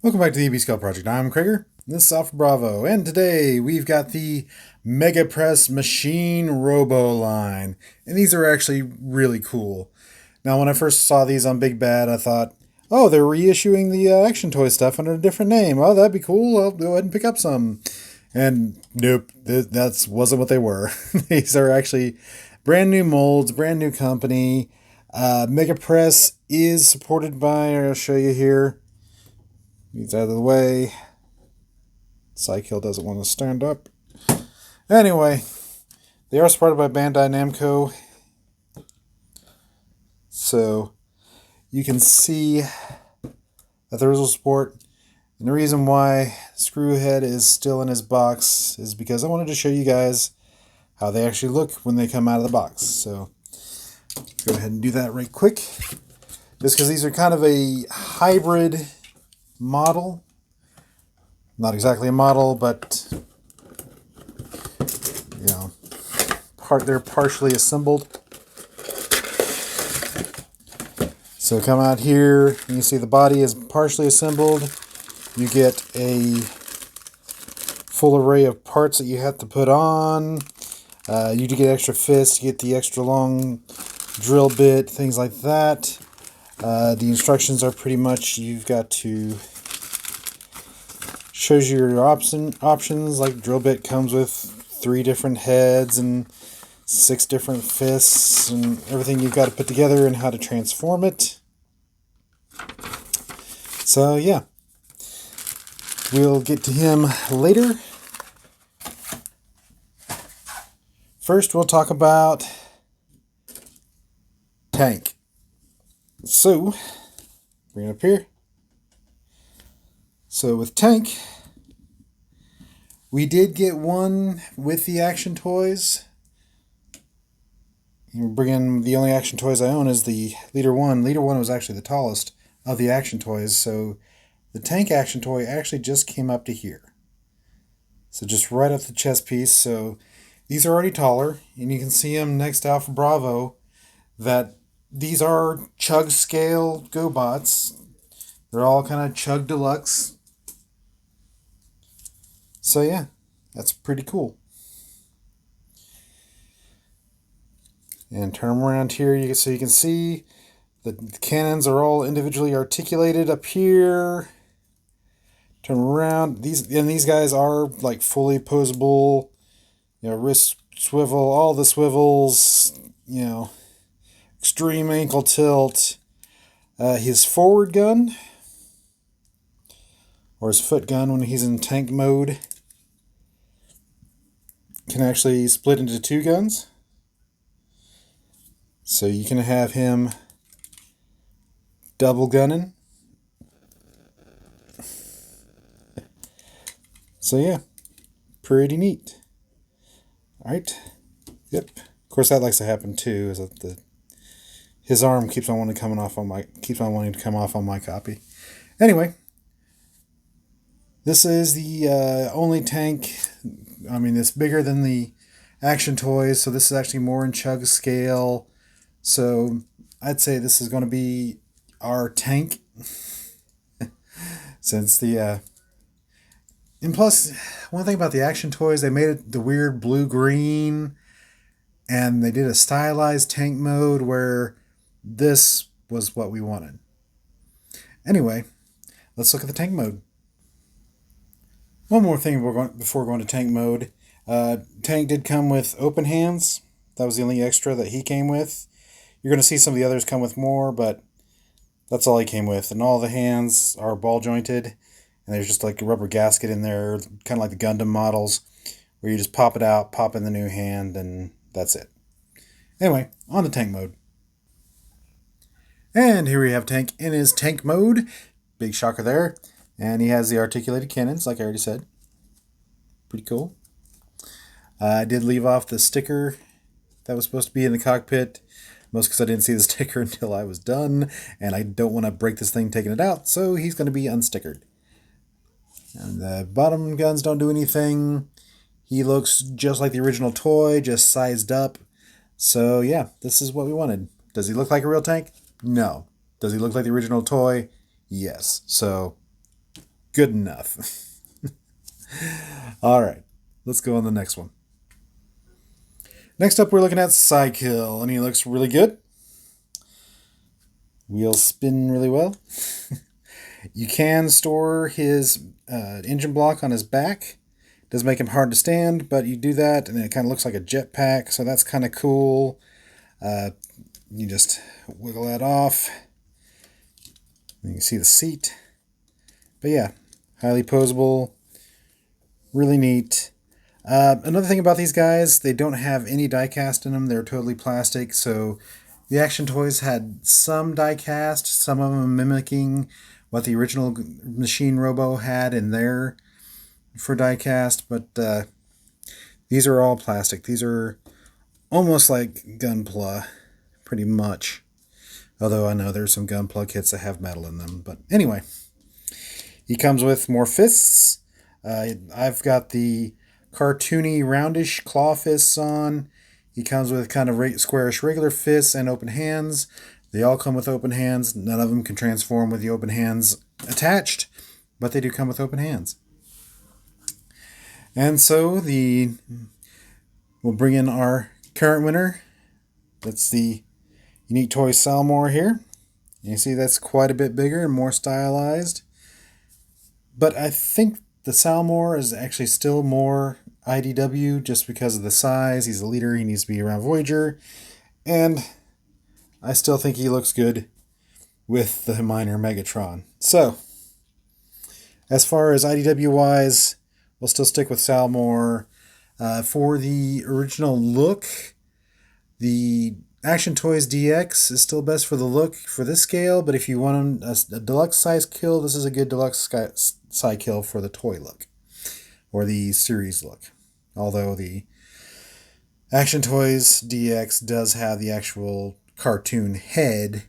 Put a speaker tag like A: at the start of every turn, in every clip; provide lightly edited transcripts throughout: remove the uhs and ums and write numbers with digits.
A: Welcome back to the EB Scale Project. I'm Krager. This is Alpha Bravo, and today we've got the Mega Press Machine Robo line, and these are actually really cool. Now, when I first saw these on Big Bad, I thought, oh, they're reissuing the Action Toy stuff under a different name. Oh, that'd be cool. I'll go ahead and pick up some. And nope, that wasn't what they were. These are actually brand new molds, brand new company. Mega Press is supported by, I'll show you here. He's out of the way. Psykill doesn't want to stand up. Anyway, they are supported by Bandai Namco. So you can see that there is a support. And the reason why Screwhead is still in his box is because I wanted to show you guys how they actually look when they come out of the box. So go ahead and do that right quick. Just because these are kind of a hybrid model. Not exactly a model, but you know, they're partially assembled. So come out here and you see the body is partially assembled. You get a full array of parts that you have to put on. You do get extra fists, you get the extra long drill bit, things like that. The instructions are pretty much you've got to shows you your options. Like drill bit comes with 3 different heads and 6 different fists and everything you've got to put together and how to transform it. So yeah, we'll get to him later. First we'll talk about Tank. So bring it up here. So with Tank, we did get one with the action toys. The only action toys I own is the Leader 1. Leader 1 was actually the tallest of the action toys, so the Tank action toy actually just came up to here. So just right up the chest piece. So these are already taller, and you can see them next to Alpha Bravo, that these are Chug scale Gobots. They're all kind of Chug Deluxe. So yeah, that's pretty cool. And turn them around here so you can see the cannons are all individually articulated up here. Turn around. These guys are like fully posable. You know, wrist swivel, all the swivels. You know, extreme ankle tilt. His forward gun, or his foot gun when he's in tank mode, can actually split into 2 guns. So you can have him double gunning. So yeah, pretty neat. Alright. Yep. Of course that likes to happen too, is that his arm keeps on wanting to come off on my copy. Anyway, this is the only tank. I mean, it's bigger than the action toys, so this is actually more in Chug scale. So I'd say this is going to be our tank. Since the and plus, one thing about the action toys, they made it the weird blue-green, and they did a stylized tank mode where this was what we wanted. Anyway, let's look at the tank mode. One more thing before going to tank mode. Tank did come with open hands. That was the only extra that he came with. You're going to see some of the others come with more, but that's all he came with. And all the hands are ball jointed. And there's just like a rubber gasket in there, kind of like the Gundam models, where you just pop it out, pop in the new hand, and that's it. Anyway, on to tank mode. And here we have Tank in his tank mode. Big shocker there. And he has the articulated cannons, like I already said. Pretty cool. I did leave off the sticker that was supposed to be in the cockpit, most because I didn't see the sticker until I was done, and I don't want to break this thing taking it out, so he's going to be unstickered. And the bottom guns don't do anything. He looks just like the original toy, just sized up. So yeah, this is what we wanted. Does he look like a real tank? No. Does he look like the original toy? Yes. So good enough. All right, let's go on the next one. Next up, we're looking at Psykill, and he looks really good. Wheels spin really well. You can store his engine block on his back. Does make him hard to stand, but you do that, and it kind of looks like a jetpack, so that's kind of cool. You just wiggle that off. You can see the seat. But yeah, highly posable, really neat. Another thing about these guys, they don't have any die cast in them. They're totally plastic, so the Action Toys had some die cast, some of them mimicking what the original Machine Robo had in there for die cast, but these are all plastic. These are almost like Gunpla, pretty much. Although I know there's some Gunpla kits that have metal in them. But anyway, he comes with more fists. I've got the cartoony roundish claw fists on. He comes with kind of squarish regular fists and open hands. They all come with open hands. None of them can transform with the open hands attached, but they do come with open hands. And so we'll bring in our current winner. That's the Unique Toy Salmore here. You see that's quite a bit bigger and more stylized. But I think the Salmore is actually still more IDW just because of the size. He's a leader. He needs to be around Voyager. And I still think he looks good with the minor Megatron. So, as far as IDW-wise, we'll still stick with Salmore. For the original look, the Action Toys DX is still best for the look for this scale, but if you want a deluxe size kill, this is a good deluxe size kill for the toy look, or the series look. Although the Action Toys DX does have the actual cartoon head,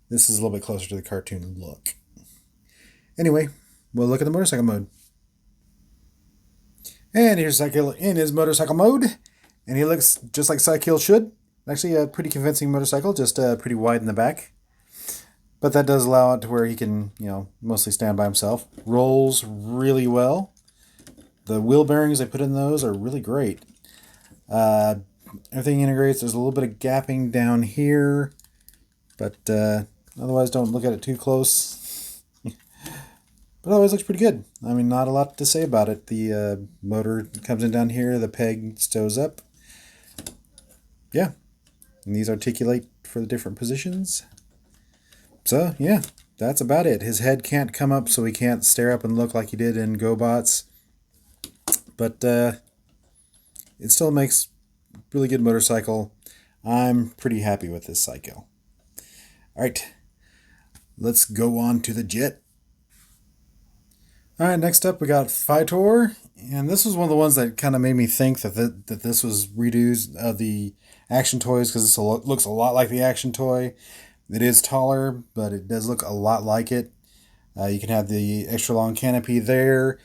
A: this is a little bit closer to the cartoon look. Anyway, we'll look at the motorcycle mode. And here's Psykill in his motorcycle mode. And he looks just like Psykill should. Actually, a pretty convincing motorcycle, just pretty wide in the back. But that does allow it to where he can, mostly stand by himself. Rolls really well. The wheel bearings they put in those are really great. Everything integrates. There's a little bit of gapping down here. But otherwise, don't look at it too close. But otherwise, looks pretty good. I mean, not a lot to say about it. The motor comes in down here. The peg stows up. Yeah. And these articulate for the different positions. So, yeah, that's about it. His head can't come up, so he can't stare up and look like he did in Gobots. But it still makes a really good motorcycle. I'm pretty happy with this Psykill. Alright, let's go on to the jet. Alright, next up we got Fitor. And this was one of the ones that kind of made me think that this was redos of the Action Toys, because this looks a lot like the Action Toy. It is taller, but it does look a lot like it. You can have the extra long canopy there,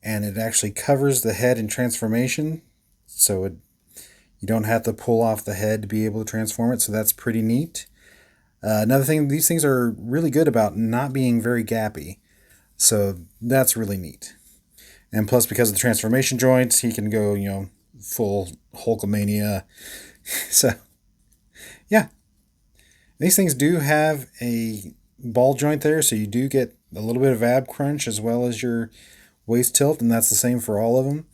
A: and it actually covers the head in transformation, so you don't have to pull off the head to be able to transform it, so that's pretty neat. Another thing, these things are really good about not being very gappy, so that's really neat. And plus, because of the transformation joints, he can go, full Hulkamania. So, yeah. These things do have a ball joint there, so you do get a little bit of ab crunch as well as your waist tilt, and that's the same for all of them.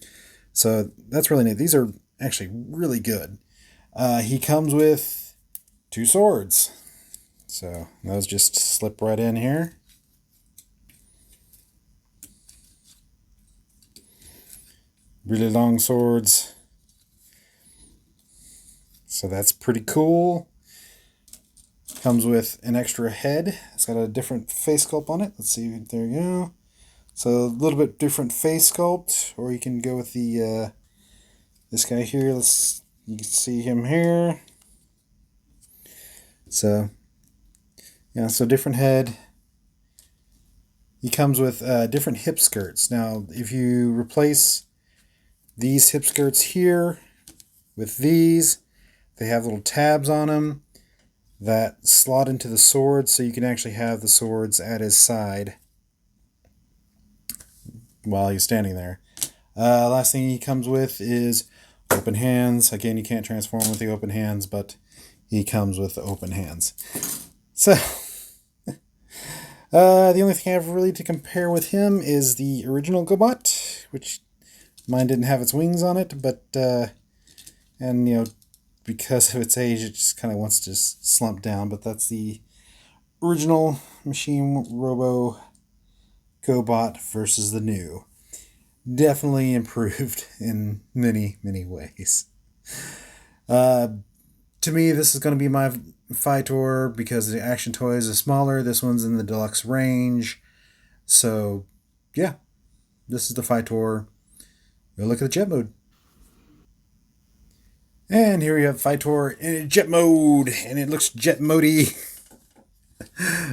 A: So, that's really neat. These are actually really good. He comes with 2 swords. So, those just slip right in here. Really long swords. So that's pretty cool. Comes with an extra head. It's got a different face sculpt on it. Let's see, there you go. So a little bit different face sculpt, or you can go with the this guy here. You can see him here. So yeah, so different head. He comes with different hip skirts. Now, if you replace these hip skirts here with these, they have little tabs on them that slot into the sword, so you can actually have the swords at his side. while he's standing there. Last thing he comes with is open hands. Again, you can't transform with the open hands, but he comes with the open hands. So, the only thing I have really to compare with him is the original Gobot, which mine didn't have its wings on it, but, and, because of its age, it just kind of wants to slump down, but that's the original Machine Robo Gobot versus the new. Definitely improved in many, many ways. To me, this is going to be my Fitor because the Action Toys is smaller. This one's in the deluxe range. So, yeah, this is the Fitor. We'll look at the jet mode. And here we have Fitor in jet mode, and it looks jet modey.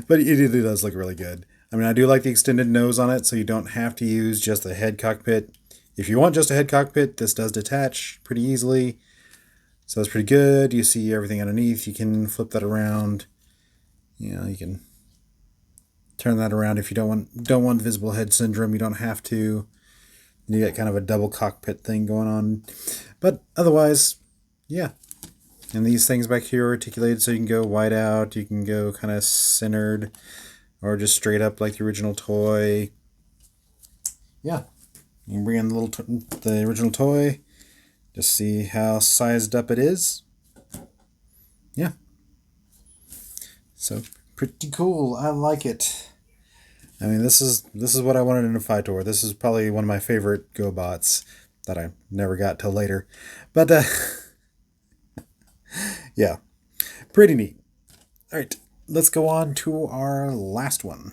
A: But it really does look really good. I mean, I do like the extended nose on it, so you don't have to use just the head cockpit. If you want just a head cockpit, this does detach pretty easily. So that's pretty good. You see everything underneath. You can flip that around. You can turn that around if you don't want visible head syndrome. You don't have to. You get kind of a double cockpit thing going on. But otherwise, yeah. And these things back here are articulated, so you can go wide out. You can go kind of centered, or just straight up like the original toy. Yeah. You can bring in the original toy. Just see how sized up it is. Yeah. So pretty cool. I like it. I mean, this is what I wanted in a Fitor. This is probably one of my favorite Gobots that I never got till later. But yeah, pretty neat. All right, let's go on to our last one.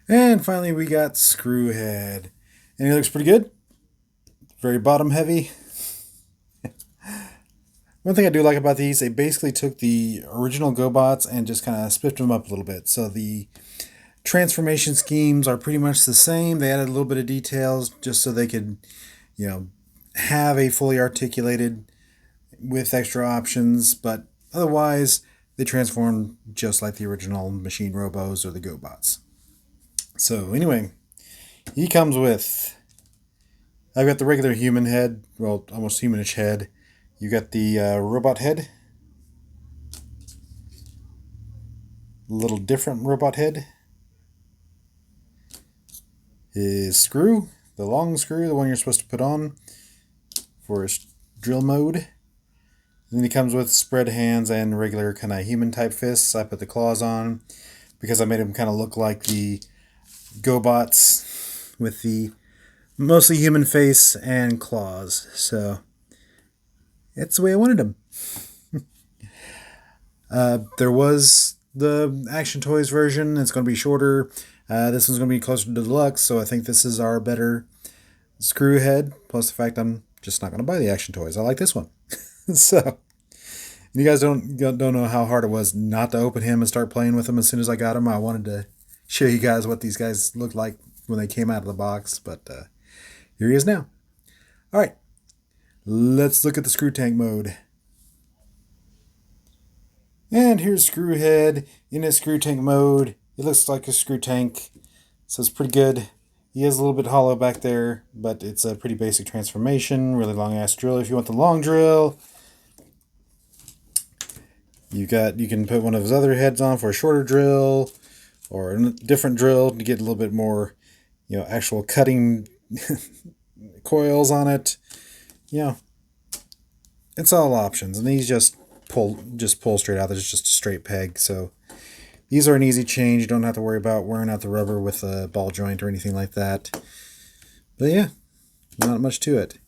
A: And finally, we got Screwhead, and he looks pretty good. Very bottom heavy. One thing I do like about these, they basically took the original Gobots and just kind of spiffed them up a little bit. So the transformation schemes are pretty much the same. They added a little bit of details just so they could, have a fully articulated with extra options. But otherwise, they transform just like the original Machine Robos or the Gobots. So anyway, he comes with... I've got the regular human head, well, almost humanish head. You got the robot head. A little different robot head. His screw, the long screw, the one you're supposed to put on for his drill mode. And then he comes with spread hands and regular kind of human type fists. I put the claws on because I made him kind of look like the Gobots with the mostly human face and claws. So it's the way I wanted him. There was the Action Toys version. It's going to be shorter. This one's going to be closer to deluxe, so I think this is our better Screwhead. Plus the fact I'm just not going to buy the Action Toys. I like this one. So you guys don't know how hard it was not to open him and start playing with him as soon as I got him. I wanted to show you guys what these guys looked like when they came out of the box, but here he is now. All right, let's look at the screw tank mode. And here's Screwhead in his screw tank mode. It looks like a screw tank, so it's pretty good. He is a little bit hollow back there, but it's a pretty basic transformation. Really long ass drill. If you want the long drill, you can put one of his other heads on for a shorter drill, or a different drill to get a little bit more, actual cutting coils on it. It's all options, and these just pull straight out. There's just a straight peg, so these are an easy change. You don't have to worry about wearing out the rubber with a ball joint or anything like that. But yeah, not much to it.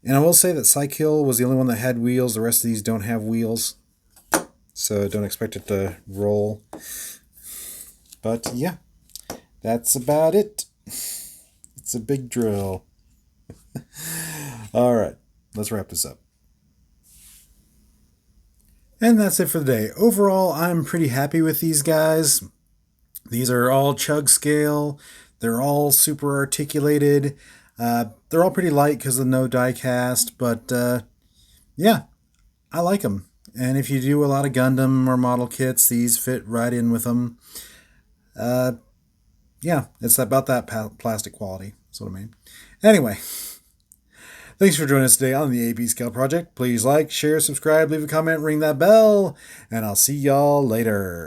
A: And I will say that Cykill was the only one that had wheels. The rest of these don't have wheels, so don't expect it to roll. But yeah, that's about it. It's a big drill. All right, let's wrap this up. And that's it for the day. Overall, I'm pretty happy with these guys. These are all chug scale. They're all super articulated. They're all pretty light because of no die cast, but yeah, I like them. And if you do a lot of Gundam or model kits, these fit right in with them. yeah, it's about that plastic quality. That's what I mean. Anyway, thanks for joining us today on the AP Scale Project. Please like, share, subscribe, leave a comment, ring that bell, and I'll see y'all later.